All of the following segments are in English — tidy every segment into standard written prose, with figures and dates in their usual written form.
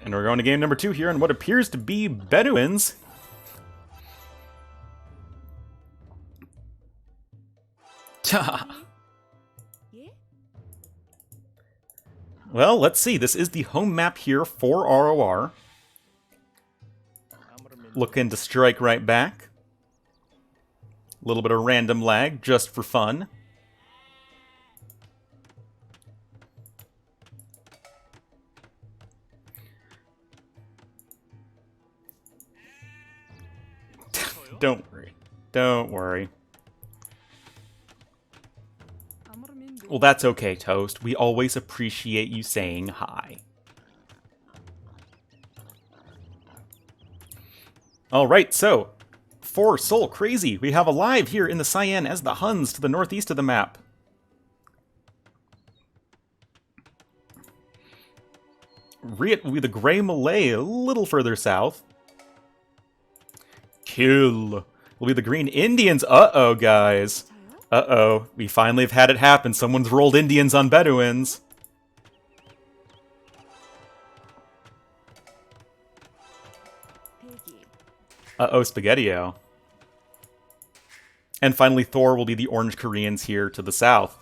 And we're going to game number 2 here on what appears to be Bedouins. Well, let's see. This is the home map here for ROR. Looking to strike right back. A little bit of random lag, just for fun. Don't worry. Don't worry. Well, that's okay, Toast. We always appreciate you saying hi. Alright, so, for Soul Crazy, we have Alive here in the cyan as the Huns to the northeast of the map. Riet will be the Grey Malay a little further south. Kill will be the Green Indians. Uh-oh, guys. Uh-oh. We finally have had it happen. Someone's rolled Indians on Bedouins. Uh-oh, Spaghetti-O. And finally, Thor will be the Orange Koreans here to the south.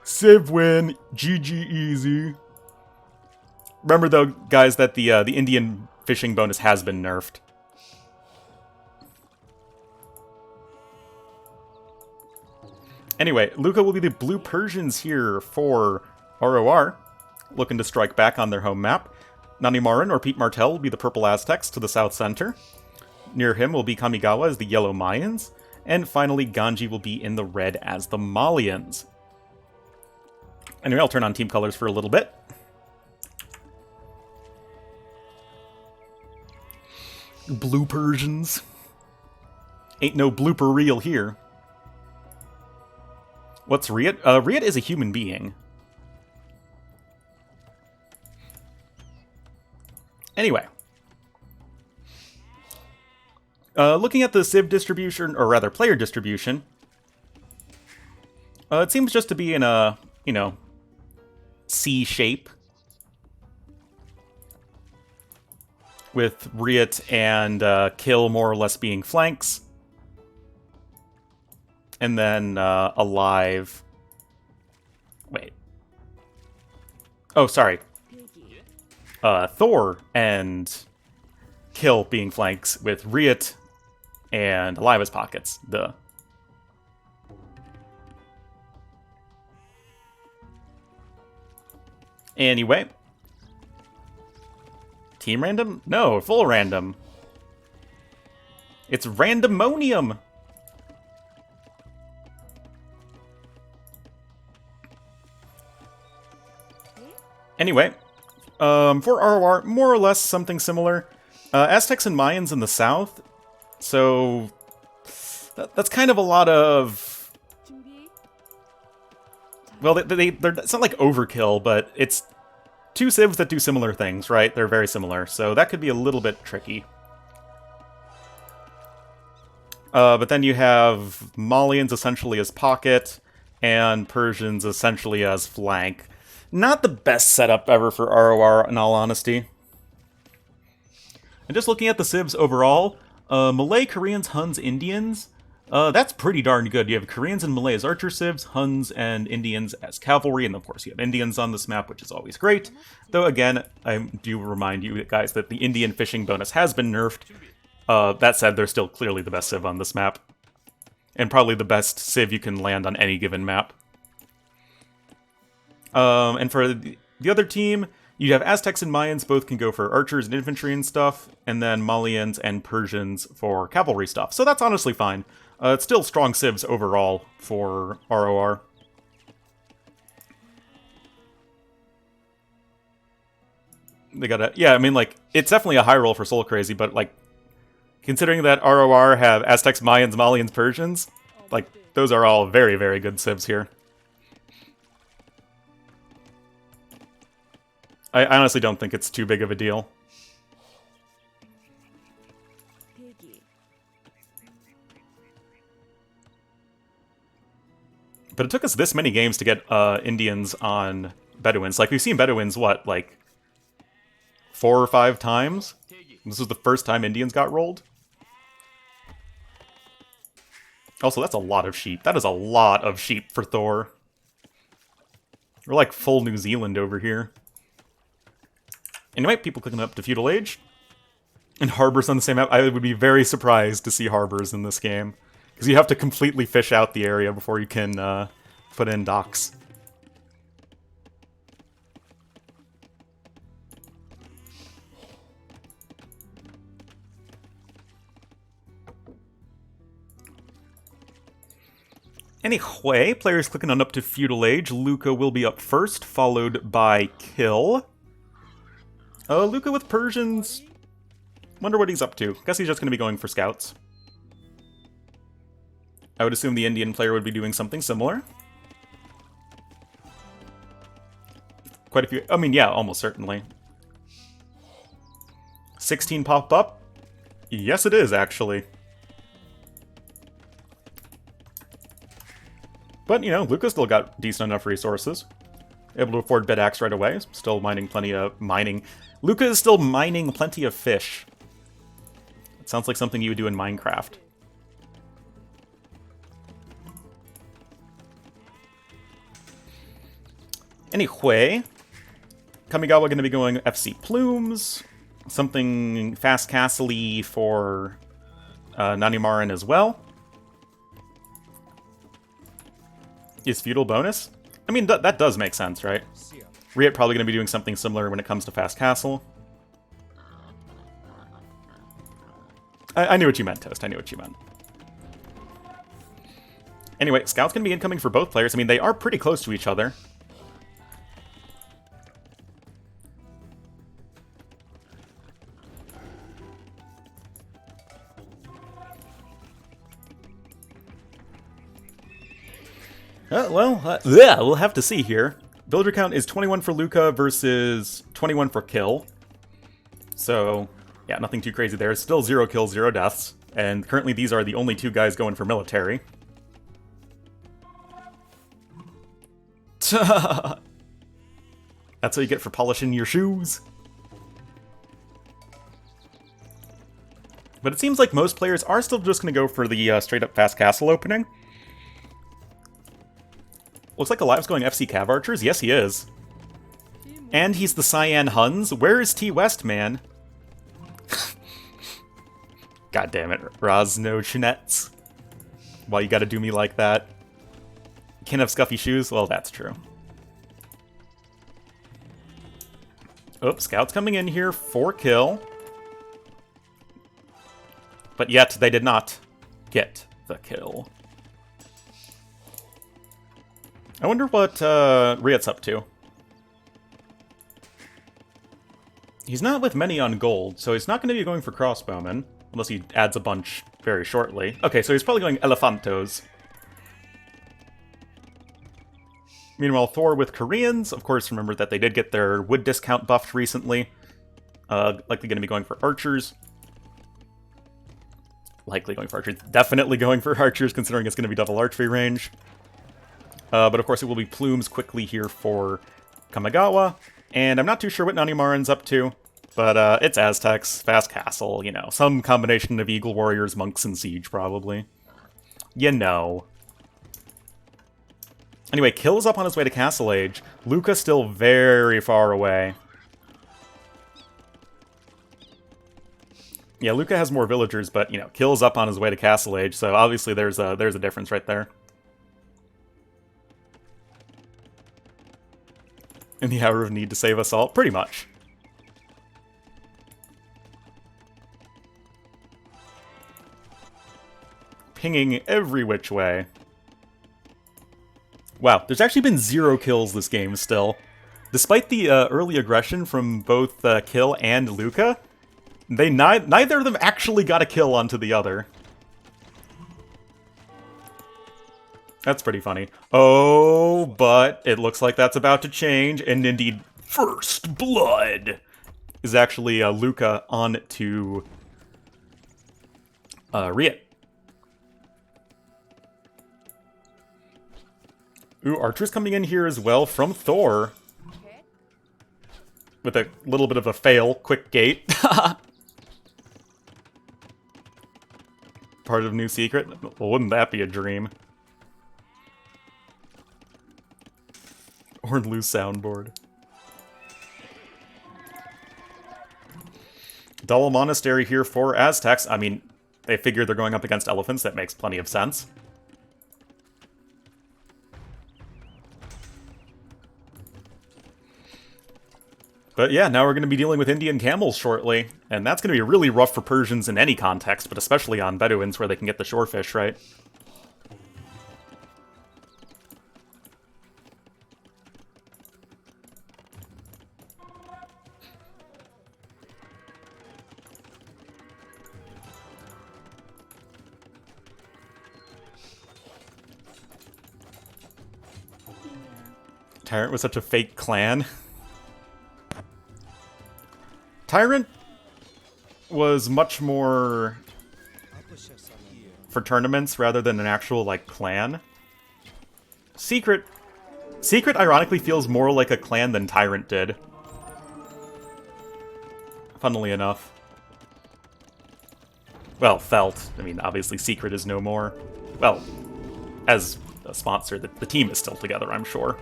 Civ win. GG easy. Remember, though, guys, that the Indian fishing bonus has been nerfed. Anyway, Luca will be the Blue Persians here for ROR, looking to strike back on their home map. Nani Marin or Pete Martell will be the Purple Aztecs to the south center. Near him will be Kamigawa as the Yellow Mayans. And finally, Ganji will be in the red as the Malians. Anyway, I'll turn on team colors for a little bit. Blue Persians. Ain't no blooper reel here. What's Riet? Riet is a human being. Anyway. Looking at the Civ distribution, or rather player distribution, it seems just to be in a, you know, C shape. With Riet and Kill more or less being flanks. And then Alive. Wait. Oh, sorry. Thor and Kill being flanks with Riet and Alive as pockets. Duh. Anyway. Team random? No, full random. It's randomonium. Anyway, for ROR, more or less something similar. Aztecs and Mayans in the south, so that's kind of a lot of... Well, they're, it's not like overkill, but it's two civs that do similar things, right? They're very similar, so that could be a little bit tricky. But then you have Malians essentially as pocket, and Persians essentially as flank. Not the best setup ever for ROR, in all honesty. And just looking at the civs overall, Malay, Koreans, Huns, Indians, that's pretty darn good. You have Koreans and Malay as archer civs, Huns and Indians as cavalry, and of course you have Indians on this map, which is always great. Though again, I do remind you guys that the Indian fishing bonus has been nerfed. That said, they're still clearly the best civ on this map. And probably the best civ you can land on any given map. And for the other team, you have Aztecs and Mayans, both can go for archers and infantry and stuff, and then Malians and Persians for cavalry stuff. So that's honestly fine. It's still strong civs overall for ROR. They got a... Yeah, I mean, like, it's definitely a high roll for Soul Crazy, but, like, considering that ROR have Aztecs, Mayans, Malians, Persians, like, those are all very, very good civs here. I honestly don't think it's too big of a deal. But it took us this many games to get Indians on Bedouins. Like, we've seen Bedouins, what, like, 4 or 5 times. This was the first time Indians got rolled. Also, that's a lot of sheep. That is a lot of sheep for Thor. We're like full New Zealand over here. And you might people clicking up to Feudal Age. And harbors on the same map. I would be very surprised to see harbors in this game. Because you have to completely fish out the area before you can put in docks. Anyway, players clicking on up to Feudal Age. Luca will be up first, followed by Kill. Luca with Persians. Wonder what he's up to. Guess he's just going to be going for scouts. I would assume the Indian player would be doing something similar. Quite a few... I mean, yeah, almost certainly. 16 pop up? Yes, it is, actually. But, you know, Luca's still got decent enough resources. Able to afford bed axe right away. Still mining plenty of... mining. Luca is still mining plenty of fish. It sounds like something you would do in Minecraft. Anyway, Kamigawa going to be going FC Plumes. Something fast castle-y for Nanimaran as well. Is feudal bonus? I mean, that does make sense, right? Riet probably going to be doing something similar when it comes to fast castle. I knew what you meant, Toast. I knew what you meant. Anyway, Scout's going to be incoming for both players. I mean, they are pretty close to each other. Yeah, we'll have to see here. Villager count is 21 for Luca versus 21 for Kill. So, yeah, nothing too crazy there. Still 0 kills, 0 deaths. And currently these are the only 2 guys going for military. That's what you get for polishing your shoes. But it seems like most players are still just going to go for the straight-up fast castle opening. Looks like Alive's going FC Cav Archers. Yes, he is. And he's the Cyan Huns. Where is T West, man? God damn it, Roz, no chinettes. Why you gotta do me like that? Can't have scuffy shoes? Well, that's true. Oh, Scout's coming in here for Kill. But yet, they did not get the kill. I wonder what Riet's up to. He's not with many on gold, so he's not going to be going for crossbowmen, unless he adds a bunch very shortly. Okay, so he's probably going Elefantos. Meanwhile, Thor with Koreans, of course, remember that they did get their wood discount buffed recently. Likely going to be going for archers. Likely going for archers. Definitely going for archers, considering it's going to be double archery range. But of course it will be Plumes quickly here for Kamigawa. And I'm not too sure what Nanimaran's up to, but it's Aztecs, fast castle, you know, some combination of Eagle Warriors, Monks, and Siege, probably. You know. Anyway, Kill is up on his way to Castle Age. Luca's still very far away. Yeah, Luca has more villagers, but, you know, Kill's up on his way to Castle Age, so obviously there's a difference right there. In the hour of need to save us all? Pretty much. Pinging every which way. Wow, there's actually been 0 kills this game still. Despite the early aggression from both Kill and Luca, neither of them actually got a kill onto the other. That's pretty funny. Oh, but it looks like that's about to change, and indeed, First Blood is actually Luca on to Riet. Ooh, archers coming in here as well from Thor. with a little bit of a fail, quick gate. Part of New Secret? Well, wouldn't that be a dream? Ornlu soundboard. Double Monastery here for Aztecs. I mean, they figure they're going up against elephants. That makes plenty of sense. But yeah, now we're going to be dealing with Indian camels shortly, and that's going to be really rough for Persians in any context, but especially on Bedouins where they can get the shorefish, right? Tyrant was such a fake clan. Tyrant was much more for tournaments rather than an actual, like, clan. Secret, ironically, feels more like a clan than Tyrant did. Funnily enough. Well, felt. I mean, obviously Secret is no more. Well, as a sponsor, the team is still together, I'm sure.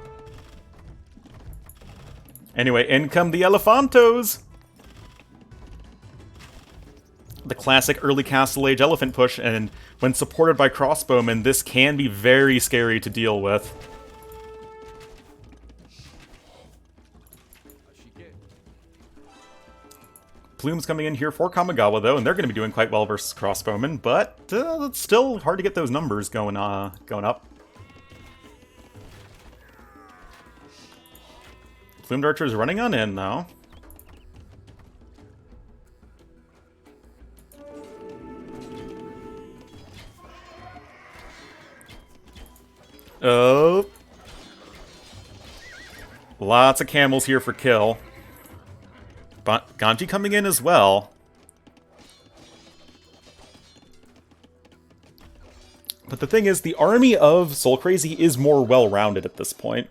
Anyway, in come the Elephantos! The classic early Castle Age elephant push, and when supported by crossbowmen, this can be very scary to deal with. Plume's coming in here for Kamigawa, though, and they're going to be doing quite well versus crossbowmen, but it's still hard to get those numbers going up. Plumed Archer's running on in, though. Oh. Lots of camels here for kill. But Ganji coming in as well. But the thing is, the army of Soul Crazy is more well-rounded at this point.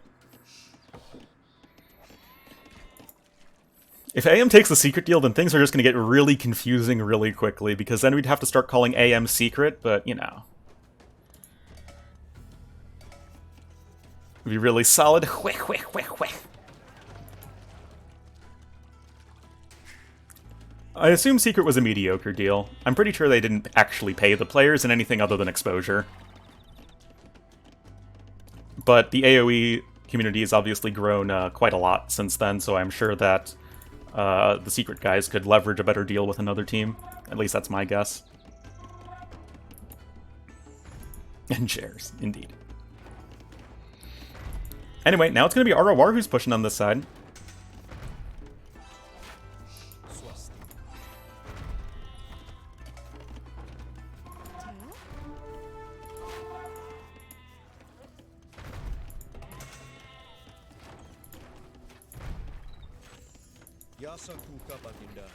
If AM takes the secret deal, then things are just going to get really confusing really quickly, because then we'd have to start calling AM secret, but, you know. It'd be really solid. I assume secret was a mediocre deal. I'm pretty sure they didn't actually pay the players in anything other than exposure. But the AoE community has obviously grown quite a lot since then, so I'm sure that the secret guys could leverage a better deal with another team. At least that's my guess. And shares, indeed. Anyway, now it's going to be ROR who's pushing on this side.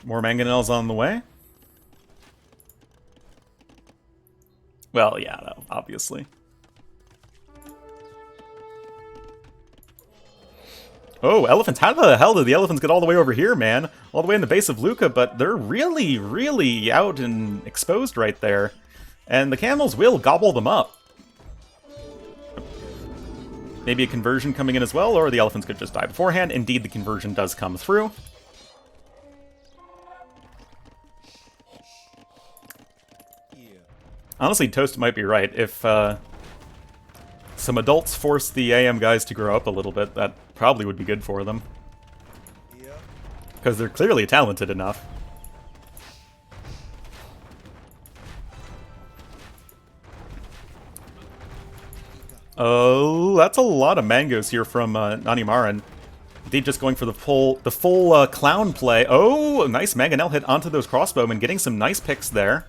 More mangonels on the way. Well, yeah, no, obviously. Oh, elephants. How the hell did the elephants get all the way over here, man? All the way in the base of Luca, but they're really, really out and exposed right there. And the camels will gobble them up. Maybe a conversion coming in as well, or the elephants could just die beforehand. Indeed, the conversion does come through. Honestly, Toast might be right. If some adults force the AM guys to grow up a little bit, that probably would be good for them. Because they're clearly talented enough. Oh, that's a lot of mangoes here from Nanimaran. Indeed, just going for the full clown play. Oh, nice mangonel hit onto those crossbowmen, getting some nice picks there.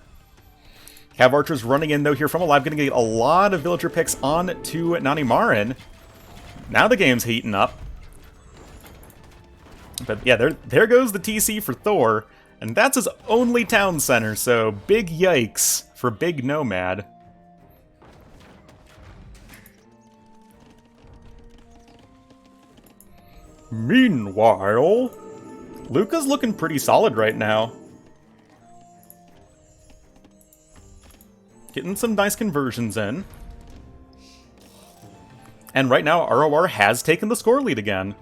Cav Archer's running in, though, here from Alive, going to get a lot of villager picks on to Nanimaran. Now the game's heating up. But yeah, there goes the TC for Thor, and that's his only town center, so big yikes for Big Nomad. Meanwhile, Luca's looking pretty solid right now. Getting some nice conversions in. And right now, ROR has taken the score lead again.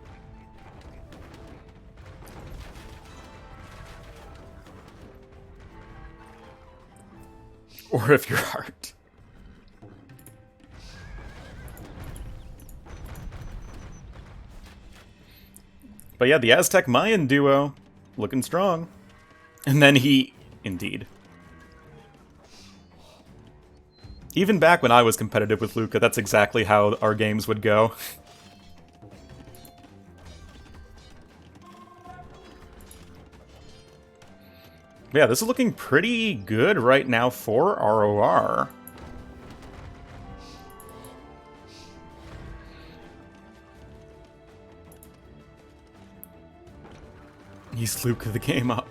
Or if your heart. But yeah, the Aztec-Mayan duo, looking strong. And then he... Indeed. Even back when I was competitive with Luca, that's exactly how our games would go. Yeah, this is looking pretty good right now for ROR. He's Luca the game up.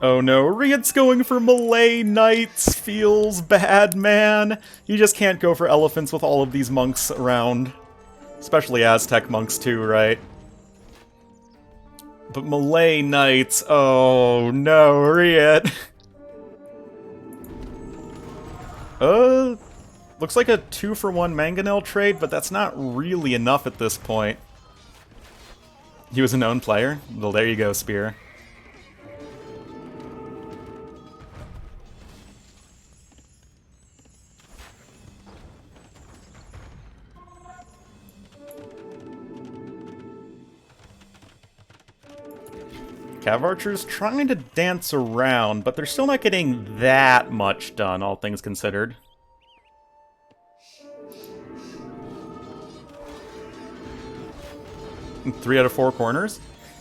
Oh no, Riot's going for Malay Knights. Feels bad, man. You just can't go for elephants with all of these monks around. Especially Aztec monks too, right? But Malay Knights, oh no, Riot. Looks like a 2-for-1 Mangonel trade, but that's not really enough at this point. He was a known player? Well, there you go, Spear. Cav Archer's trying to dance around, but they're still not getting that much done, all things considered. Three out of 4 corners?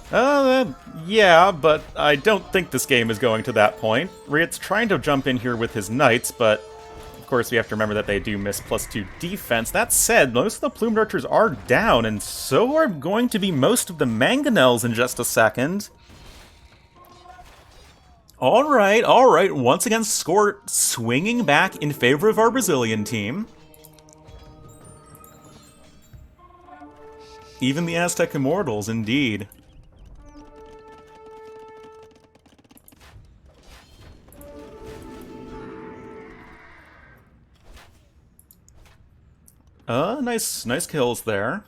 Yeah, but I don't think this game is going to that point. Riot's trying to jump in here with his knights, but of course we have to remember that they do miss +2 defense. That said, most of the Plumed Archers are down, and so are going to be most of the Mangonels in just a second. Alright, once again score swinging back in favor of our Brazilian team. Even the Aztec Immortals, indeed. Nice kills there.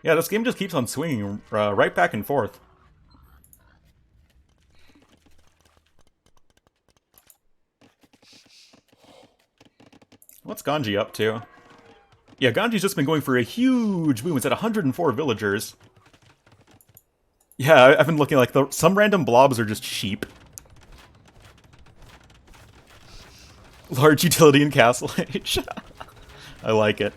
Yeah, this game just keeps on swinging right back and forth. What's Ganji up to? Yeah, Ganji's just been going for a huge boom. It's at 104 villagers. Yeah, I've been looking like some random blobs are just sheep. Large utility in Castle Age. I like it.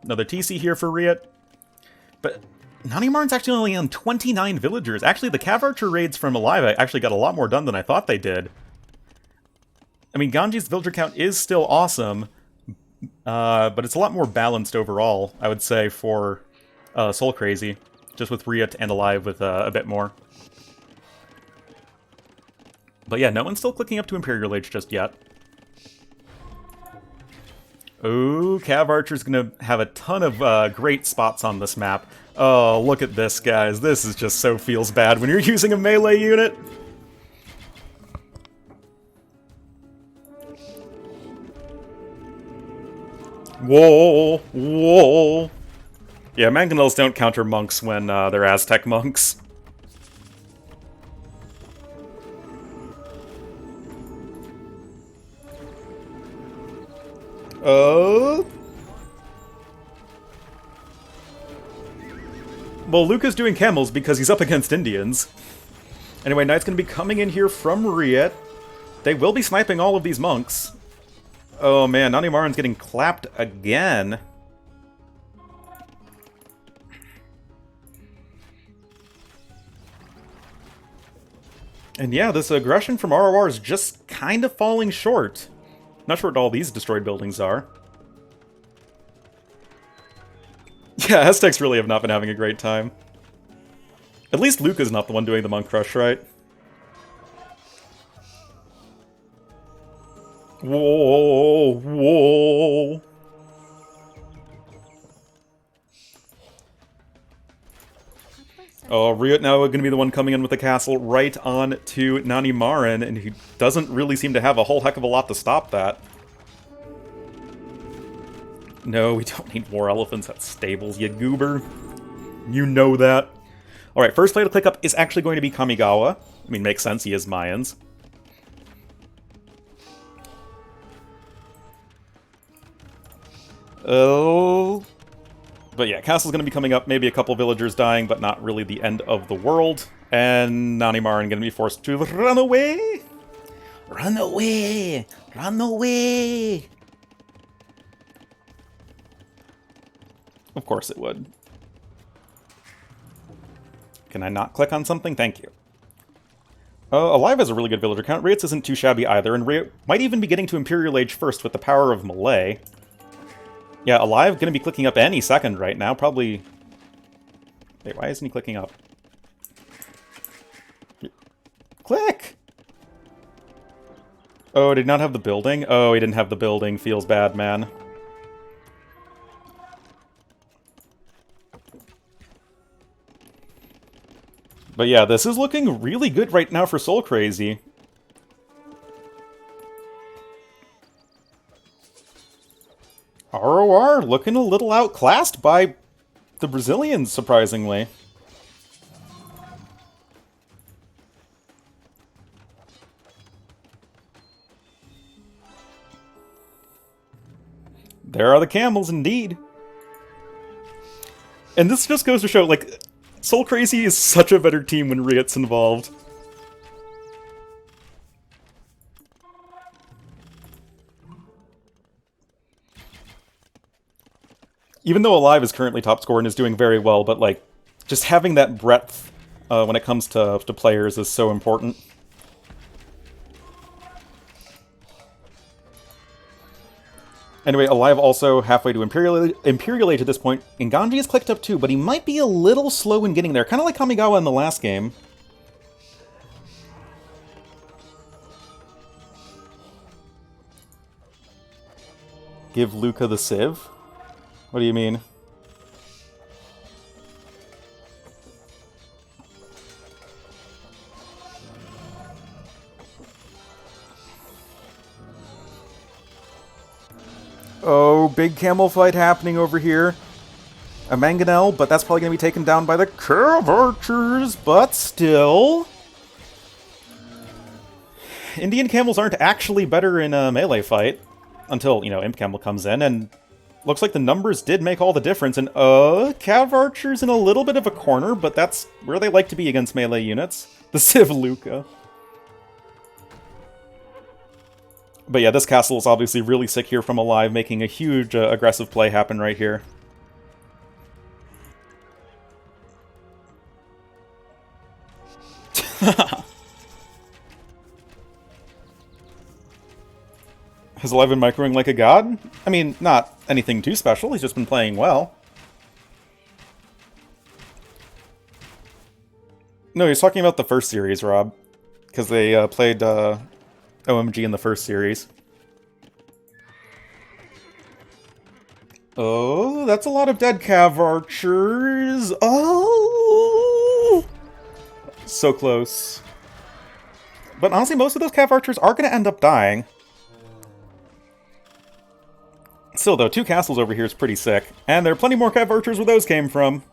Another TC here for Riot. But Nanimarn's actually only on 29 villagers. Actually, the Cav Archer raids from Alive actually got a lot more done than I thought they did. I mean, Ganji's villager count is still awesome, but it's a lot more balanced overall, I would say, for Soul Crazy. Just with Riot and Alive with a bit more. But yeah, no one's still clicking up to Imperial Age just yet. Oh, Cav Archer's gonna have a ton of great spots on this map. Oh, look at this, guys. This is just so feels bad when you're using a melee unit. Whoa, whoa. Yeah, Mangonels don't counter monks when they're Aztec monks. Well, Luca's doing camels because he's up against Indians. Anyway, Knight's gonna be coming in here from Riot. They will be sniping all of these monks. Oh man, Nanimaran's getting clapped again. And yeah, this aggression from ROR is just kind of falling short. Not sure what all these destroyed buildings are. Yeah, Aztecs really have not been having a great time. At least Luca's not the one doing the monk crush, right? Whoa, whoa. Oh, Riot now going to be the one coming in with the castle right on to Nani Marin, and he doesn't really seem to have a whole heck of a lot to stop that. No, we don't need more elephants at stables, you goober. You know that. Alright, first player to click up is actually going to be Kamigawa. I mean, makes sense, he is Mayans. Oh... But yeah, castle's going to be coming up, maybe a couple villagers dying, but not really the end of the world. And Nani Marin going to be forced to run away! Run away! Run away! Of course it would. Can I not click on something? Thank you. Alive has a really good villager count. Riot's isn't too shabby either, and Riot might even be getting to Imperial Age first with the power of Melee. Yeah, Alive gonna be clicking up any second right now, probably... Wait, why isn't he clicking up? Click! Oh, did he not have the building? Oh, he didn't have the building. Feels bad, man. But yeah, this is looking really good right now for Soul Crazy. ROR looking a little outclassed by the Brazilians, surprisingly. There are the camels, indeed. And this just goes to show, like, Soul Crazy is such a better team when Riot's involved. Even though Alive is currently top scorer and is doing very well, but, like, just having that breadth when it comes to players is so important. Anyway, Alive also halfway to Imperial Age at this point. Nganji is clicked up too, but he might be a little slow in getting there, kind of like Kamigawa in the last game. Give Luca the Civ? What do you mean? Oh, big camel fight happening over here. A Mangonel, but that's probably going to be taken down by the Cav Archers, but still... Indian camels aren't actually better in a melee fight, until, you know, Imp Camel comes in, and looks like the numbers did make all the difference, and Cav Archers in a little bit of a corner, but that's where they like to be against melee units. The Civ Luca. But yeah, this castle is obviously really sick here from Alive, making a huge aggressive play happen right here. Has Alive been microing like a god? I mean, not anything too special, he's just been playing well. No, he's talking about the first series, Rob. Because they played OMG in the first series. Oh, that's a lot of dead Cav Archers. Oh! So close. But honestly, most of those Cav Archers are going to end up dying. Still, though, 2 castles over here is pretty sick. And there are plenty more Cav Archers where those came from.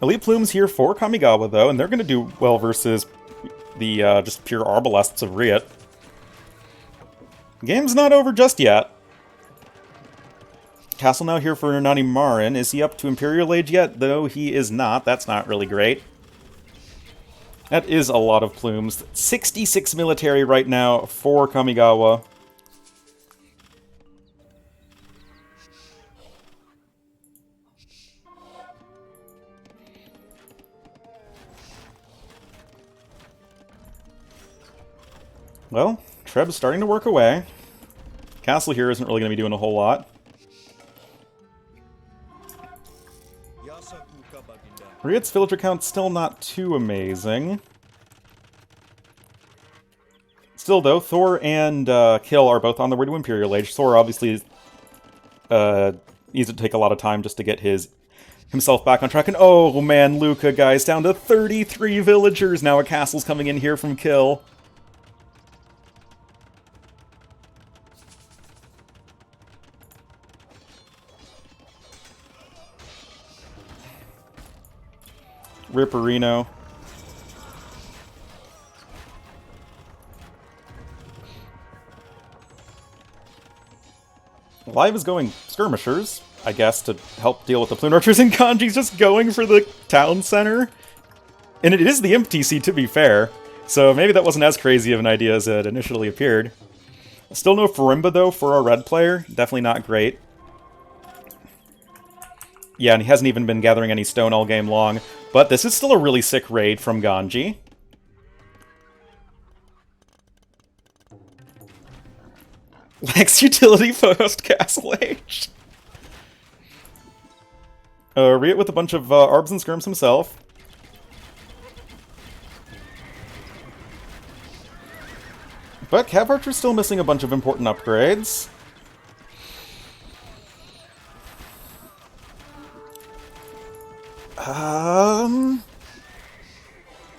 Elite Plumes here for Kamigawa, though, and they're going to do well versus the just pure Arbalests of Riot. Game's not over just yet. Castle now here for Nani Marin. Is he up to Imperial Age yet? Though he is not. That's not really great. That is a lot of plumes. 66 military right now for Kamigawa. Well, Treb's starting to work away. Castle here isn't really going to be doing a whole lot. Riot's villager count's still not too amazing. Still, though, Thor and Kill are both on the way to Imperial Age. Thor obviously needs to take a lot of time just to get himself back on track. And oh man, Luca, guys, down to 33 villagers. Now a castle's coming in here from Kill. Ripperino. Live is going skirmishers, I guess, to help deal with the Plume Archers, and Ganji's just going for the town center. And it is the Imp TC, to be fair, so maybe that wasn't as crazy of an idea as it initially appeared. Still no Farimba, though, for our red player. Definitely not great. Yeah, and he hasn't even been gathering any stone all game long. But this is still a really sick raid from Ganji. Lacks utility post Castle Age. Riot with a bunch of Arbs and Skirms himself. But Cav Archer's still missing a bunch of important upgrades.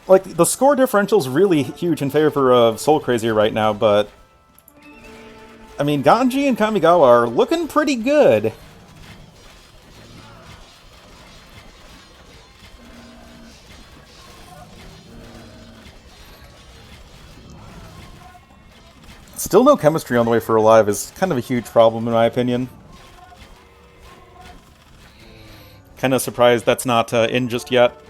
Like, the score differential's really huge in favor of Soul Crazier right now, but I mean, Ganji and Kamigawa are looking pretty good. Still no chemistry on the way for Alive is kind of a huge problem in my opinion. Kind of surprised that's not in just yet.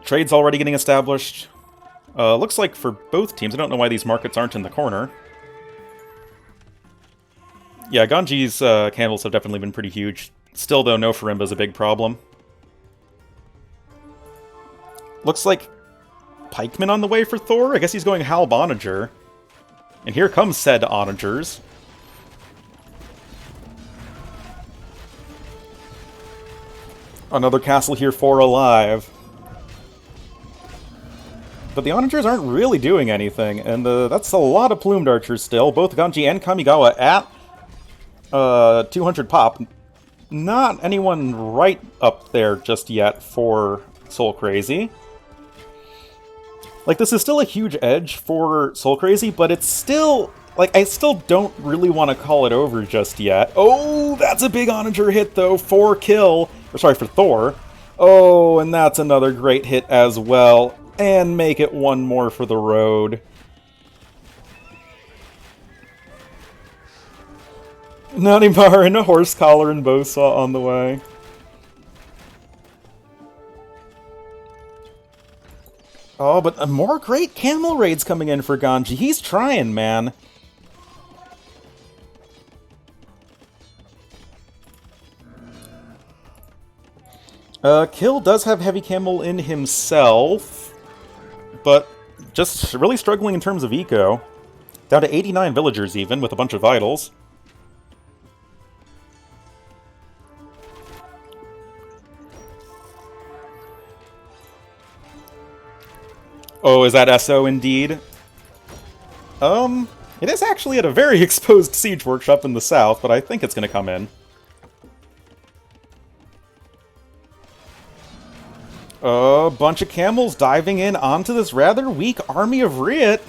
Trade's already getting established. Looks like for both teams, I don't know why these markets aren't in the corner. Yeah, Ganji's candles have definitely been pretty huge. Still, though, no Farimba's a big problem. Looks like Pikeman on the way for Thor? I guess he's going Halb Onager. And here comes said Onagers. Another castle here for Alive. But the Onagers aren't really doing anything, and that's a lot of Plumed Archers still. Both Ganji and Kamigawa at 200 pop. Not anyone right up there just yet for Soul Crazy. Like, this is still a huge edge for Soul Crazy, but it's still... like, I still don't really want to call it over just yet. Oh, that's a big Onager hit, though, for Kill. Or, sorry, for Thor. Oh, and that's another great hit as well. And make it one more for the road. Nanimar and a horse collar and bowsaw on the way. Oh, but more great camel raids coming in for Ganji. He's trying, man. Kill does have heavy camel in himself, but just really struggling in terms of eco. Down to 89 villagers even, with a bunch of vitals. Oh, is that SO indeed? It is actually at a very exposed siege workshop in the south, but I think it's going to come in. A bunch of camels diving in onto this rather weak army of Riot.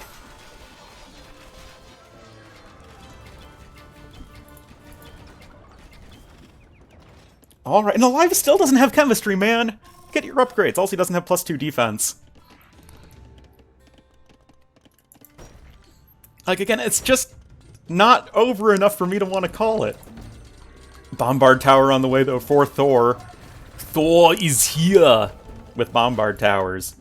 Alright, and Alive still doesn't have chemistry, man! Get your upgrades, also he doesn't have +2 defense. Like, again, it's just not over enough for me to want to call it. Bombard Tower on the way, though, for Thor. Thor is here! With Bombard Towers.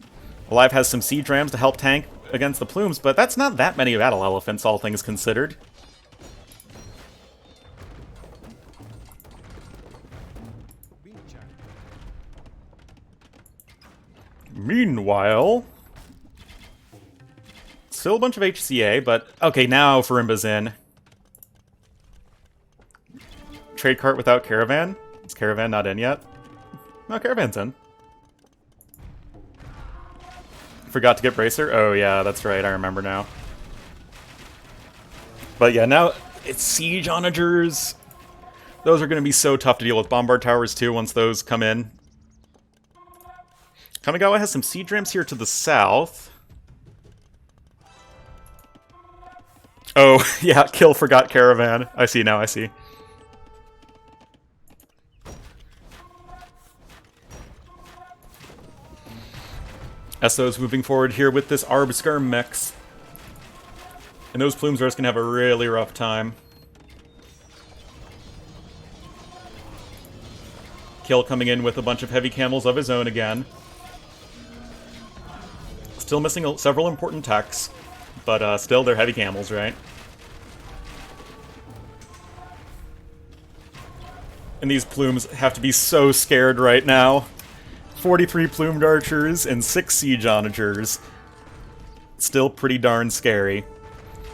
Alive has some Siege Rams to help tank against the Plumes, but that's not that many Battle Elephants, all things considered. Meanwhile... still a bunch of HCA, but... okay, now Farimba's in. trade cart without Caravan? Is Caravan not in yet? No, Caravan's in. Forgot to get Bracer? Oh yeah, that's right, I remember now. But yeah, now it's Siege Onagers. Those are going to be so tough to deal with. Bombard Towers too, once those come in. Kamigawa has some siege ramps here to the south. Oh, yeah, Kill forgot Caravan. I see now, I see. SO's moving forward here with this Arbsker mix. And those plumes are just going to have a really rough time. Kill coming in with a bunch of heavy camels of his own again. Still missing several important techs, but still they're heavy camels, right? And these plumes have to be so scared right now. 43 plumed archers and 6 siege onagers. Still pretty darn scary.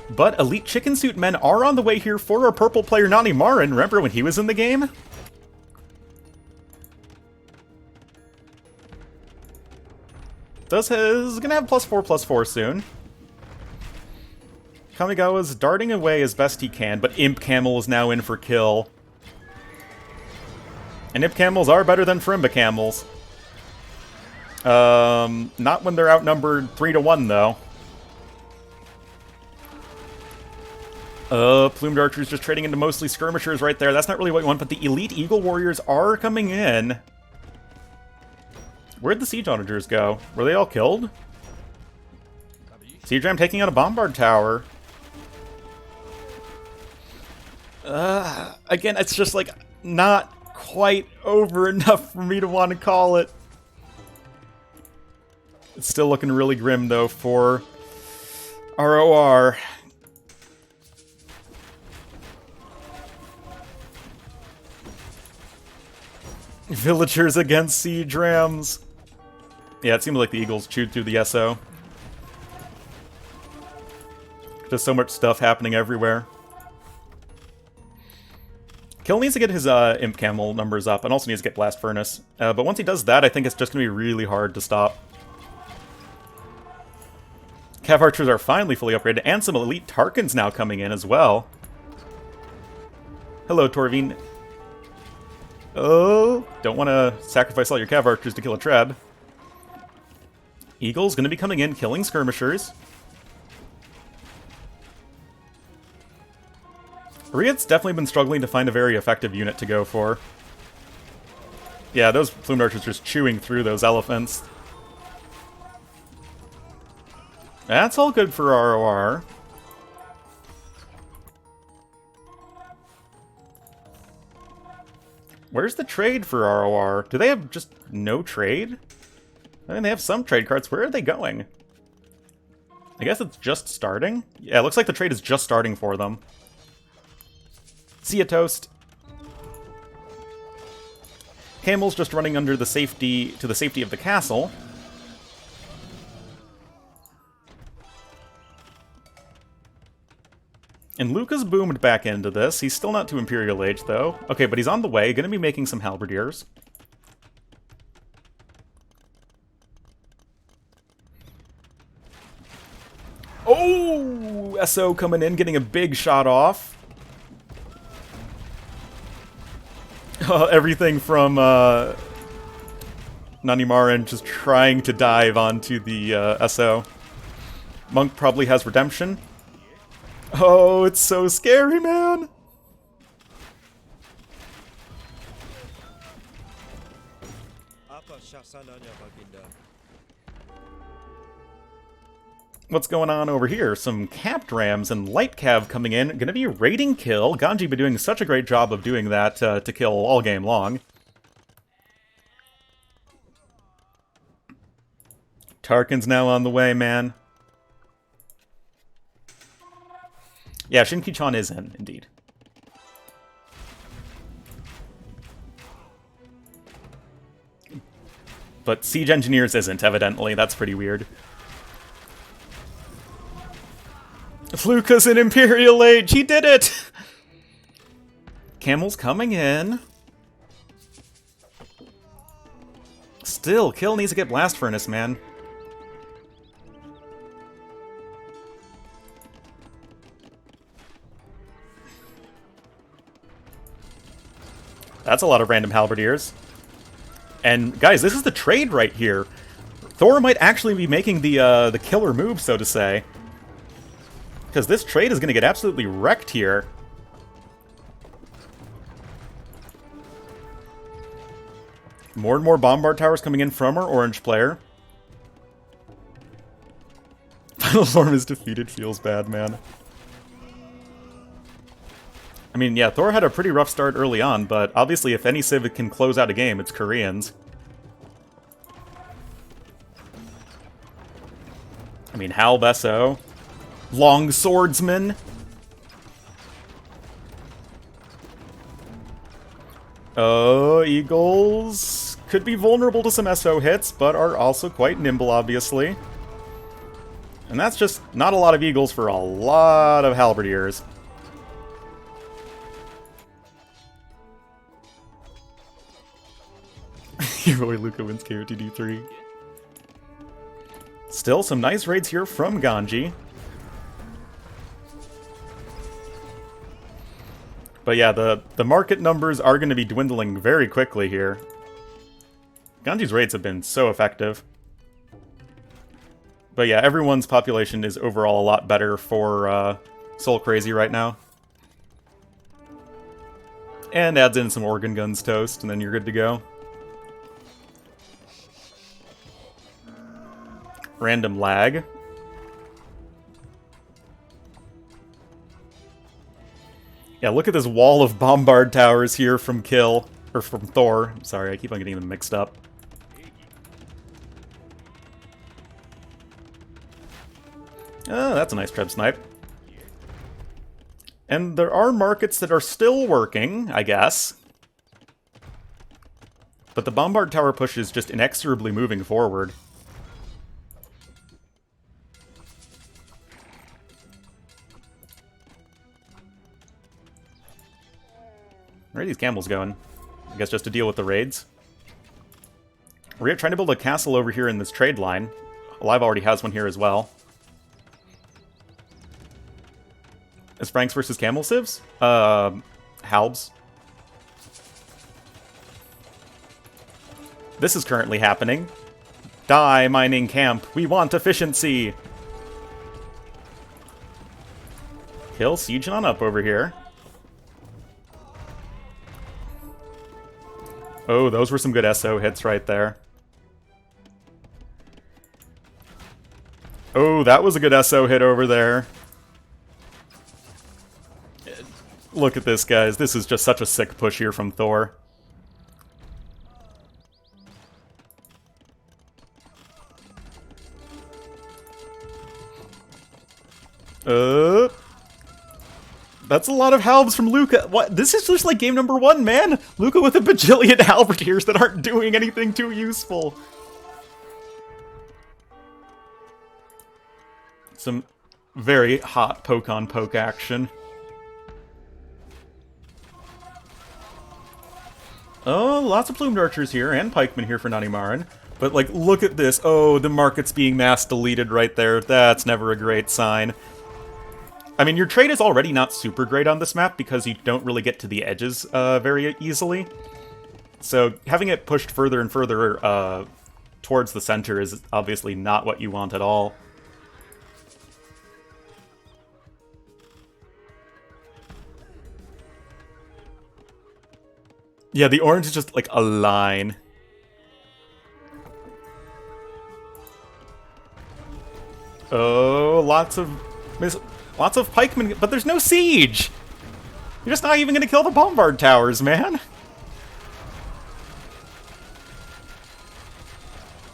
But elite chicken suit men are on the way here for our purple player Nani Marin. Remember when he was in the game? Is gonna have +4/+4 soon. Kamigawa's darting away as best he can, but Imp Camel is now in for kill. And Imp Camels are better than Frimba Camels. Not when they're outnumbered 3-1 though. Plumed Archers just trading into mostly skirmishers right there. That's not really what you want, but the Elite Eagle Warriors are coming in. Where'd the Siege Onagers go? Were they all killed? Siege Ram taking out a Bombard Tower. Again, it's just like not quite over enough for me to want to call it. It's still looking really grim though for ROR. Villagers against Siege Rams. Yeah, it seemed like the Eagles chewed through the SO. Just so much stuff happening everywhere. Kill needs to get his Imp Camel numbers up, and also needs to get Blast Furnace. But once he does that, I think it's just going to be really hard to stop. Cav Archers are finally fully upgraded, and some Elite Tarkans now coming in as well. Hello, Torvine. Oh, don't want to sacrifice all your Cav Archers to kill a Treb. Eagle's going to be coming in, killing skirmishers. Riot's definitely been struggling to find a very effective unit to go for. Yeah, those Plumed Archers just chewing through those elephants. That's all good for ROR. Where's the trade for ROR? Do they have just no trade? I mean, they have some trade carts. Where are they going? I guess it's just starting? Yeah, it looks like the trade is just starting for them. See ya, Toast. Camel's just running under the safety of the castle. And Luca's boomed back into this. He's still not to Imperial Age, though. Okay, but he's on the way. Gonna be making some Halberdiers. Oh! SO coming in, getting a big shot off. Everything from Nani Marin just trying to dive onto the SO. Monk probably has redemption. Oh, it's so scary, man! What's going on over here? Some capped rams and light cav coming in. Gonna be raiding kill. Ganji been doing such a great job of doing that to kill all game long. Tarkin's now on the way, man. Yeah, Shinki-chan is in, indeed. But Siege Engineers isn't, evidently. That's pretty weird. Fluka's in Imperial Age! He did it! camels coming in. Still, Kill needs to get Blast Furnace, man. That's a lot of random halberdiers. And guys, this is the trade right here. Thor might actually be making the killer move, so to say. Because this trade is going to get absolutely wrecked here. More and more bombard towers coming in from our orange player. Final form is defeated feels bad, man. I mean, yeah, Thor had a pretty rough start early on, but obviously if any Civ can close out a game, it's Koreans. I mean, Hal Besso. Long Swordsman. Oh, Eagles could be vulnerable to some SO hits, but are also quite nimble, obviously. And that's just not a lot of Eagles for a lot of Halberdiers. Roy Luca wins KOTD 3. Still some nice raids here from Ganji. But yeah, the market numbers are going to be dwindling very quickly here. Ganji's raids have been so effective. But yeah, everyone's population is overall a lot better for Soul Crazy right now. And adds in some organ guns toast, and then you're good to go. Random lag. Yeah, look at this wall of bombard towers here from Kill. Or from Thor. Sorry, I keep on getting them mixed up. Oh, that's a nice Treb snipe. And there are markets that are still working, I guess. But the bombard tower push is just inexorably moving forward. Where are these camels going? I guess just to deal with the raids. We're trying to build a castle over here in this trade line. Alive already has one here as well. Is Franks versus Camel Civs? Halbs. This is currently happening. Die, mining camp. We want efficiency. Kill siege on up over here. Oh, those were some good SO hits right there. Oh, that was a good SO hit over there. Look at this, guys. This is just such a sick push here from Thor. That's a lot of halbs from Luca. What? This is just like game number 1, man. Luca with a bajillion halberdiers that aren't doing anything too useful. Some very hot poke-on-poke action. Oh, lots of plumed archers here, and pikemen here for Nanimaran. But, like, look at this. Oh, the market's being mass deleted right there. That's never a great sign. I mean, your trade is already not super great on this map because you don't really get to the edges very easily. So having it pushed further and further towards the center is obviously not what you want at all. Yeah, the orange is just like a line. Oh, lots of pikemen, but there's no siege! You're just not even gonna kill the bombard towers, man!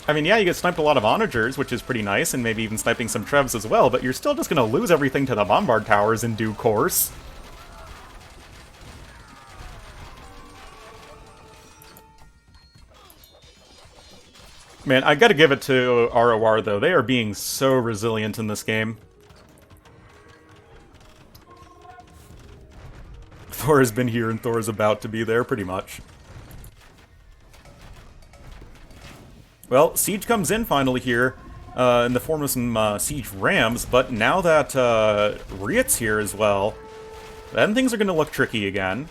I mean, yeah, you get sniped a lot of onagers, which is pretty nice, and maybe even sniping some Trevs as well, but you're still just gonna lose everything to the bombard towers in due course. Man, I gotta give it to ROR, though. They are being so resilient in this game. Thor has been here and Thor is about to be there, pretty much. Well, Siege comes in finally here, in the form of some Siege Rams, but now that Riot's here as well, then things are going to look tricky again.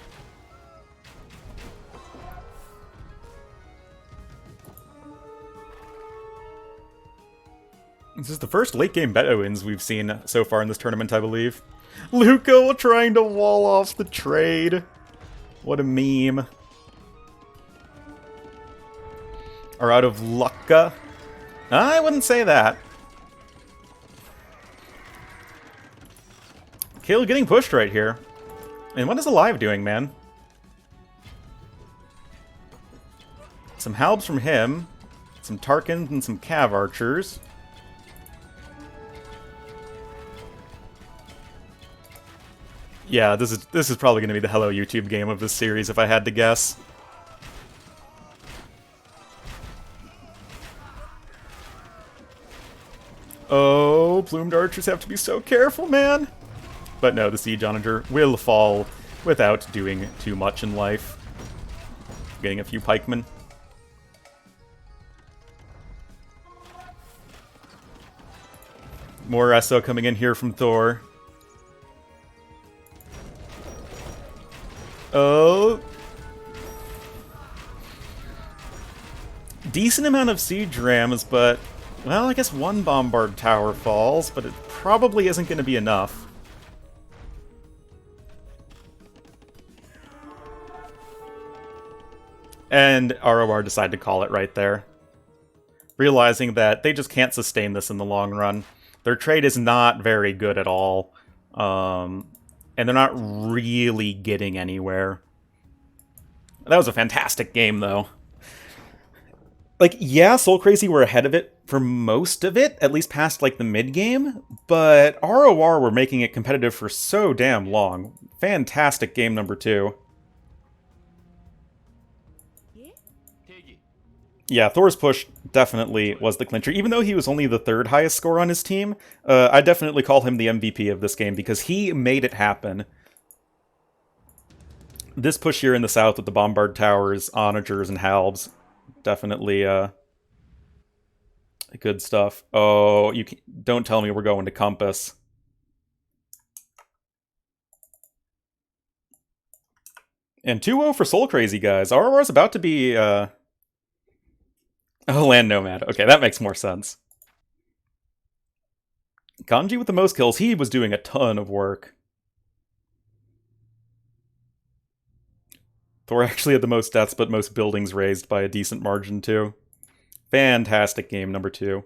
This is the first late-game Bedouins we've seen so far in this tournament, I believe. Luco trying to wall off the trade. What a meme. Are out of lucka? I wouldn't say that. Kill getting pushed right here. And what is Alive doing, man? Some Halbs from him. Some Tarkins and some Cav Archers. Yeah, this is probably going to be the Hello YouTube game of this series, if I had to guess. Oh, plumed archers have to be so careful, man! But no, the Siege Onager will fall without doing too much in life. Getting a few pikemen. More Esso coming in here from Thor. Oh. Decent amount of siege rams, but, well, I guess one bombard tower falls, but it probably isn't going to be enough. And ROR decide to call it right there. Realizing that they just can't sustain this in the long run. Their trade is not very good at all. And they're not really getting anywhere. That was a fantastic game, though. Like, yeah, Soul Crazy were ahead of it for most of it, at least past, like, the mid-game, but ROR were making it competitive for so damn long. Fantastic game number 2. Yeah, Thor's push definitely was the clincher. Even though he was only the 3rd highest score on his team, I definitely call him the MVP of this game because he made it happen. This push here in the south with the Bombard Towers, Onagers, and Halbs, definitely good stuff. Oh, don't tell me we're going to Compass. And 2-0 for Soul Crazy, guys. ROR's about to be... Oh, Land Nomad. Okay, that makes more sense. Kanji with the most kills. He was doing a ton of work. Thor actually had the most deaths, but most buildings raised by a decent margin, too. Fantastic game, number 2.